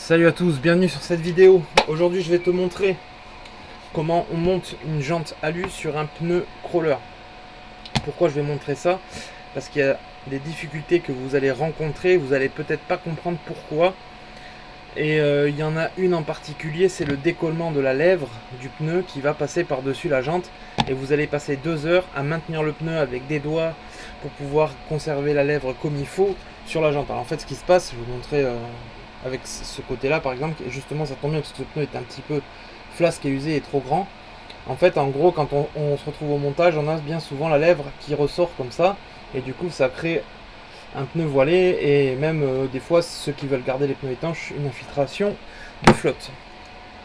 Salut à tous, bienvenue sur cette vidéo. Aujourd'hui je vais te montrer comment on monte une jante alu sur un pneu crawler. Pourquoi je vais montrer ça? Parce qu'il y a des difficultés que vous allez rencontrer, vous allez peut-être pas comprendre pourquoi. Et il y en a une en particulier, c'est le décollement de la lèvre du pneu qui va passer par-dessus la jante. Et vous allez passer 2 heures à maintenir le pneu avec des doigts pour pouvoir conserver la lèvre comme il faut sur la jante. Alors en fait ce qui se passe, je vais vous montrer avec ce côté là par exemple, et justement ça tombe bien parce que ce pneu est un petit peu flasque et usé et trop grand. En fait en gros quand on se retrouve au montage, on a bien souvent la lèvre qui ressort comme ça et du coup ça crée un pneu voilé et même des fois ceux qui veulent garder les pneus étanches, une infiltration de flotte.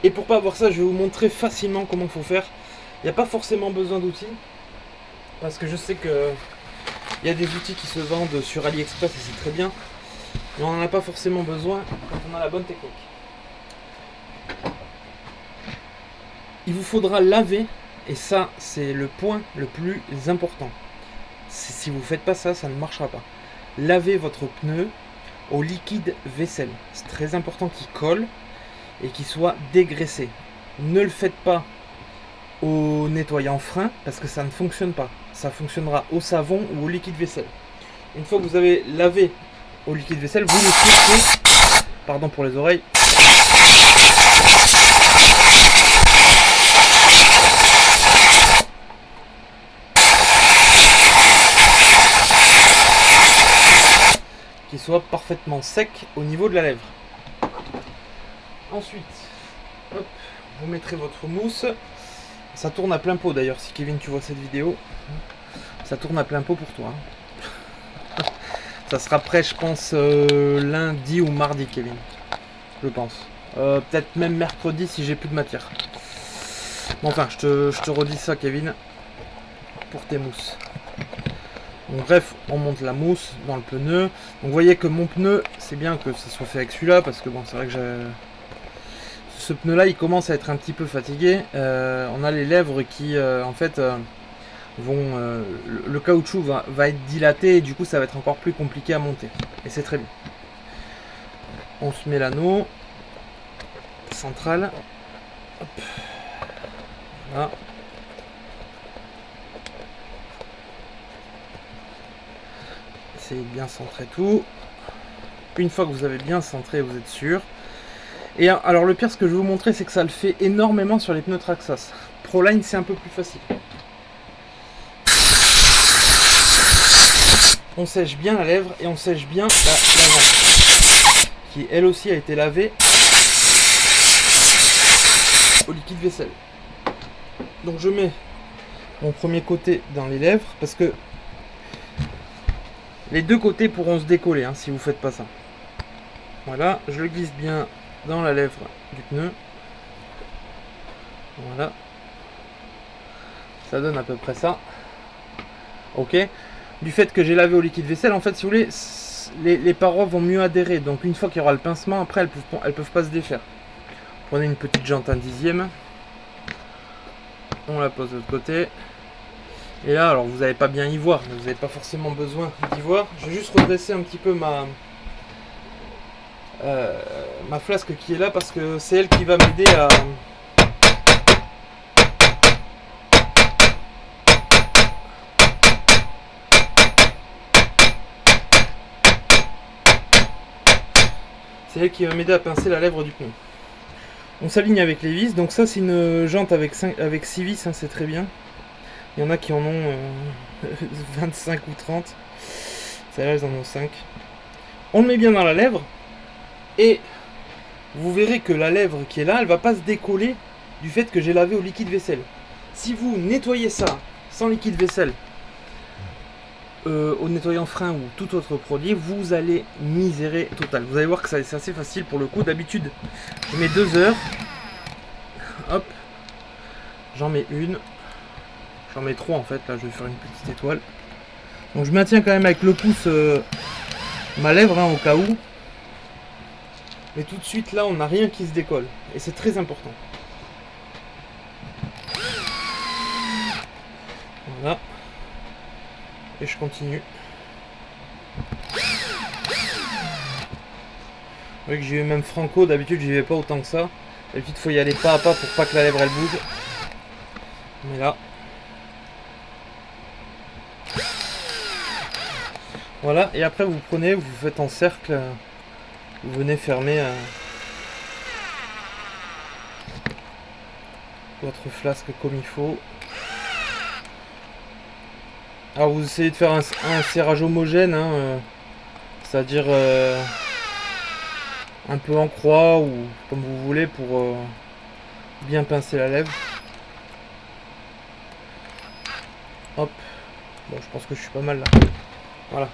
Et pour pas avoir ça, je vais vous montrer facilement comment il faut faire. Il n'y a pas forcément besoin d'outils parce que je sais que il y a des outils qui se vendent sur AliExpress et c'est très bien, mais on n'en a pas forcément besoin quand on a la bonne technique. Il vous faudra laver, et ça c'est le point le plus important. Si vous ne faites pas ça, ça ne marchera pas. Lavez votre pneu au liquide vaisselle. C'est très important qu'il colle et qu'il soit dégraissé. Ne le faites pas au nettoyant frein parce que ça ne fonctionne pas. Ça fonctionnera au savon ou au liquide vaisselle. Une fois que vous avez lavé au liquide vaisselle, vous mettez, pardon pour les oreilles, qu'il soit parfaitement sec au niveau de la lèvre. Ensuite, hop, vous mettrez votre mousse. Ça tourne à plein pot d'ailleurs, si Kevin tu vois cette vidéo, ça tourne à plein pot pour toi. Ça sera prêt je pense lundi ou mardi Kevin, je pense. Peut-être même mercredi si j'ai plus de matière. Bon, enfin je te redis ça Kevin, pour tes mousses. Donc bref, on monte la mousse dans le pneu. Donc vous voyez que mon pneu, c'est bien que ça soit fait avec celui-là, parce que bon c'est vrai que ce pneu là il commence à être un petit peu fatigué. On a les lèvres qui en fait vont le caoutchouc va être dilaté et du coup ça va être encore plus compliqué à monter, et c'est très bien. On se met l'anneau central. Hop. Voilà. Essayez de bien centrer tout. Une fois que vous avez bien centré, vous êtes sûr. Et alors le pire, ce que je vais vous montrer, c'est que ça le fait énormément sur les pneus Traxxas. Proline, c'est un peu plus facile. On sèche bien la lèvre et on sèche bien la jante, qui elle aussi a été lavée au liquide vaisselle. Donc je mets mon premier côté dans les lèvres parce que les deux côtés pourront se décoller hein, si vous faites pas ça. Voilà, je le glisse bien dans la lèvre du pneu. Voilà. Ça donne à peu près ça. Ok. Du fait que j'ai lavé au liquide vaisselle, en fait, si vous voulez, les parois vont mieux adhérer. Donc une fois qu'il y aura le pincement, après elles peuvent pas se défaire. Prenez une petite jante 1/10. On la pose de l'autre côté. Et là, alors vous n'allez pas bien y voir, mais vous n'avez pas forcément besoin d'y voir. Je vais juste redresser un petit peu ma flasque qui est là parce que c'est elle qui va m'aider à... C'est elle qui va m'aider à pincer la lèvre du pneu. On s'aligne avec les vis. Donc ça c'est une jante avec 6 vis, hein, c'est très bien. Il y en a qui en ont 25 ou 30. Celle-là, elles en ont 5. On le met bien dans la lèvre. Et vous verrez que la lèvre qui est là, elle va pas se décoller du fait que j'ai lavé au liquide vaisselle. Si vous nettoyez ça sans liquide vaisselle, au nettoyant frein ou tout autre produit, vous allez misérer total. Vous allez voir que c'est assez facile pour le coup. D'habitude, je mets 2 heures. Hop, j'en mets une. J'en mets 3 en fait. Là, je vais faire une petite étoile. Donc, je maintiens quand même avec le pouce ma lèvre hein, au cas où. Mais tout de suite, là, on n'a rien qui se décolle. Et c'est très important. Voilà. Et je continue. voyez que j'y vais même franco, d'habitude j'y vais pas autant que ça. D'habitude il faut y aller pas à pas pour pas que la lèvre elle bouge. Mais là. Voilà, et après vous prenez, vous faites en cercle, vous venez fermer votre flasque comme il faut. Alors vous essayez de faire un serrage homogène, hein, c'est-à-dire un peu en croix ou comme vous voulez pour bien pincer la lèvre. Hop, bon je pense que je suis pas mal là. Voilà.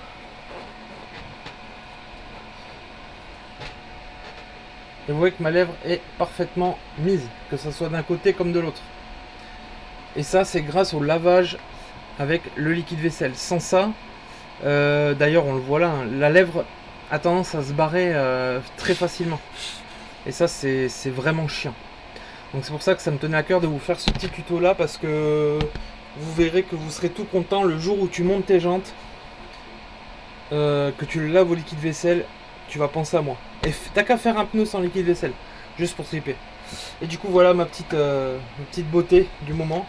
Et vous voyez que ma lèvre est parfaitement mise, que ce soit d'un côté comme de l'autre. Et ça c'est grâce au lavage avec le liquide vaisselle. Sans ça, d'ailleurs on le voit là, hein, la lèvre a tendance à se barrer très facilement. Et ça c'est vraiment chiant. Donc c'est pour ça que ça me tenait à cœur de vous faire ce petit tuto là, parce que vous verrez que vous serez tout content le jour où tu montes tes jantes, que tu le laves au liquide vaisselle, tu vas penser à moi. Et t'as qu'à faire un pneu sans liquide vaisselle, juste pour slipper. Et du coup voilà ma petite beauté du moment,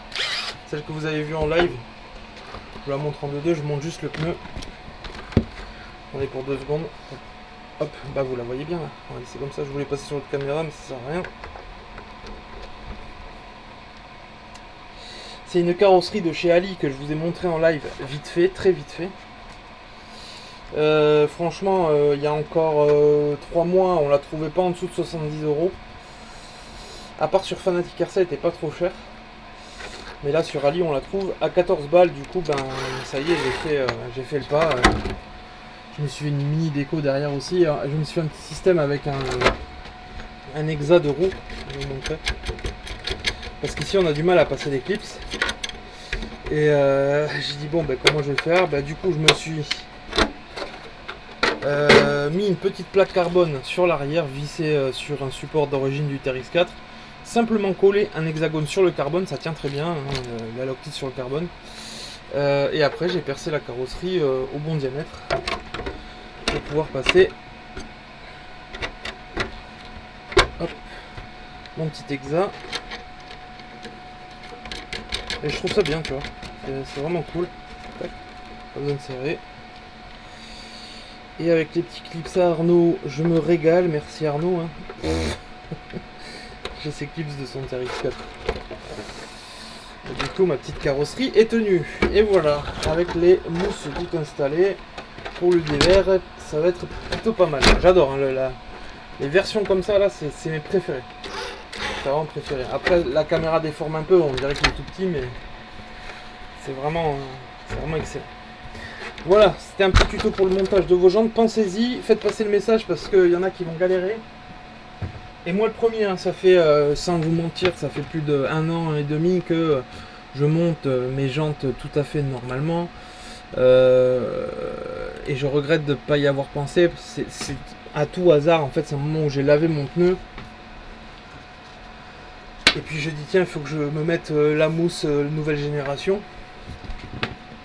celle que vous avez vue en live. Je la montre en 2-2, je monte juste le pneu. On est pour 2 secondes. Hop, bah vous la voyez bien là. C'est comme ça, je voulais passer sur l'autre caméra mais ça sert à rien. C'est une carrosserie de chez Ali que je vous ai montré en live vite fait, très vite fait. Franchement, il y a encore 3 mois, on la trouvait pas en dessous de 70 €. À part sur Fanatic Air, ça était pas trop cher. Mais là sur Ali on la trouve à 14 balles, du coup ben ça y est, j'ai fait le pas. Je me suis fait une mini déco derrière aussi. Je me suis fait un petit système avec un hexa de roue, je vais vous montrer. Parce qu'ici on a du mal à passer les clips. Et j'ai dit bon ben comment je vais faire. Du coup je me suis mis une petite plaque carbone sur l'arrière, vissée sur un support d'origine du TRX4. Simplement coller un hexagone sur le carbone, ça tient très bien, hein, la loctite sur le carbone. Et après j'ai percé la carrosserie au bon diamètre pour pouvoir passer hop, mon petit hexa. Et je trouve ça bien, tu vois, c'est vraiment cool. Tac, pas besoin de serrer. Et avec les petits clips à Arnaud, je me régale, merci Arnaud. Hein. J'ai ces clips de son TRX4. Et du coup ma petite carrosserie est tenue. Et voilà, avec les mousses tout installées pour le dévers, ça va être plutôt pas mal. J'adore hein, les versions comme ça là, c'est mes préférés. C'est vraiment préféré. Après la caméra déforme un peu, on dirait qu'il est tout petit, mais c'est vraiment excellent. Voilà, c'était un petit tuto pour le montage de vos jantes. Pensez-y, faites passer le message parce qu'il y en a qui vont galérer. Et moi le premier, hein, ça fait, sans vous mentir, ça fait plus d'1 an et demi que je monte mes jantes tout à fait normalement. Et je regrette de ne pas y avoir pensé. C'est à tout hasard, en fait, c'est un moment où j'ai lavé mon pneu. Et puis je dis tiens, il faut que je me mette la mousse nouvelle génération.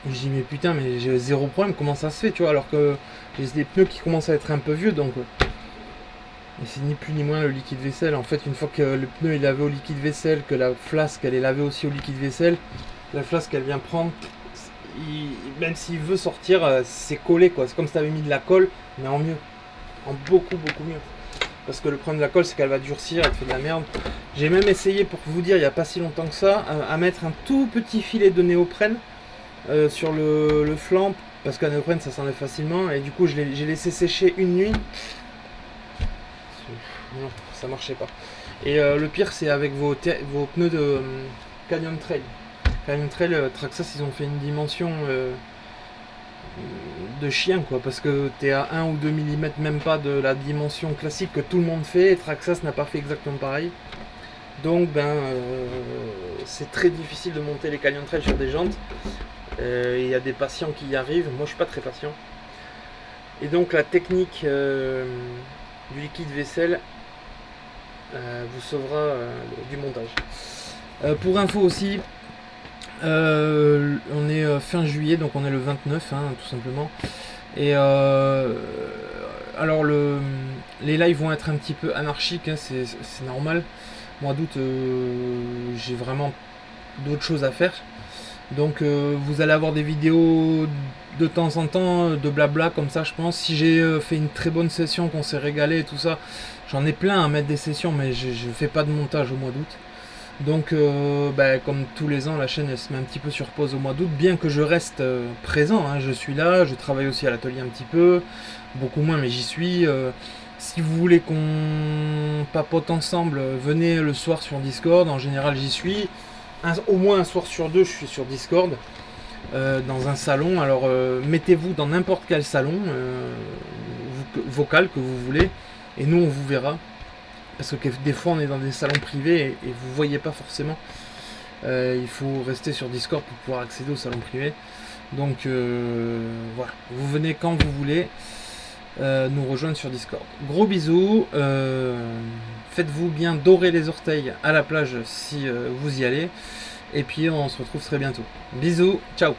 Et je dis mais putain, mais j'ai zéro problème, comment ça se fait, tu vois, alors que j'ai des pneus qui commencent à être un peu vieux, donc... Et c'est ni plus ni moins le liquide vaisselle. En fait, une fois que le pneu est lavé au liquide vaisselle, que la flasque elle est lavée aussi au liquide vaisselle, la flasque elle vient prendre, même s'il veut sortir, c'est collé quoi. C'est comme si tu avais mis de la colle, mais en mieux. En beaucoup mieux. Parce que le problème de la colle, c'est qu'elle va durcir, elle fait de la merde. J'ai même essayé, pour vous dire, il n'y a pas si longtemps que ça, à mettre un tout petit filet de néoprène sur le flanc, parce qu'un néoprène ça s'enlève facilement. Et du coup, j'ai laissé sécher une nuit. Non, ça marchait pas. Et le pire c'est avec vos pneus de Canyon Trail. Canyon Trail, Traxxas ils ont fait une dimension de chien quoi, parce que tu es à 1 ou 2 mm même pas de la dimension classique que tout le monde fait, et Traxxas n'a pas fait exactement pareil. Donc c'est très difficile de monter les Canyon Trail sur des jantes. Il y a des patients qui y arrivent, moi je suis pas très patient. Et donc la technique du liquide vaisselle vous sauvera du montage. Pour info aussi, on est fin juillet, donc on est le 29 hein, tout simplement. Et alors les lives vont être un petit peu anarchiques, hein, c'est normal. Mois d'août, j'ai vraiment d'autres choses à faire. Donc vous allez avoir des vidéos de temps en temps, de blabla comme ça je pense. Si j'ai fait une très bonne session, qu'on s'est régalé et tout ça, j'en ai plein à mettre des sessions, mais je fais pas de montage au mois d'août. Donc comme tous les ans, la chaîne elle se met un petit peu sur pause au mois d'août, bien que je reste présent, hein, je suis là, je travaille aussi à l'atelier un petit peu, beaucoup moins mais j'y suis. Si vous voulez qu'on papote ensemble, venez le soir sur Discord, en général j'y suis. Au moins un soir sur deux, je suis sur Discord, dans un salon. Alors mettez-vous dans n'importe quel salon vocal que vous voulez, et nous on vous verra. Parce que des fois on est dans des salons privés et vous voyez pas forcément. Il faut rester sur Discord pour pouvoir accéder au salon privé. Donc voilà, vous venez quand vous voulez nous rejoindre sur Discord. Gros bisous. Faites-vous bien dorer les orteils à la plage si vous y allez. Et puis on se retrouve très bientôt. Bisous, ciao.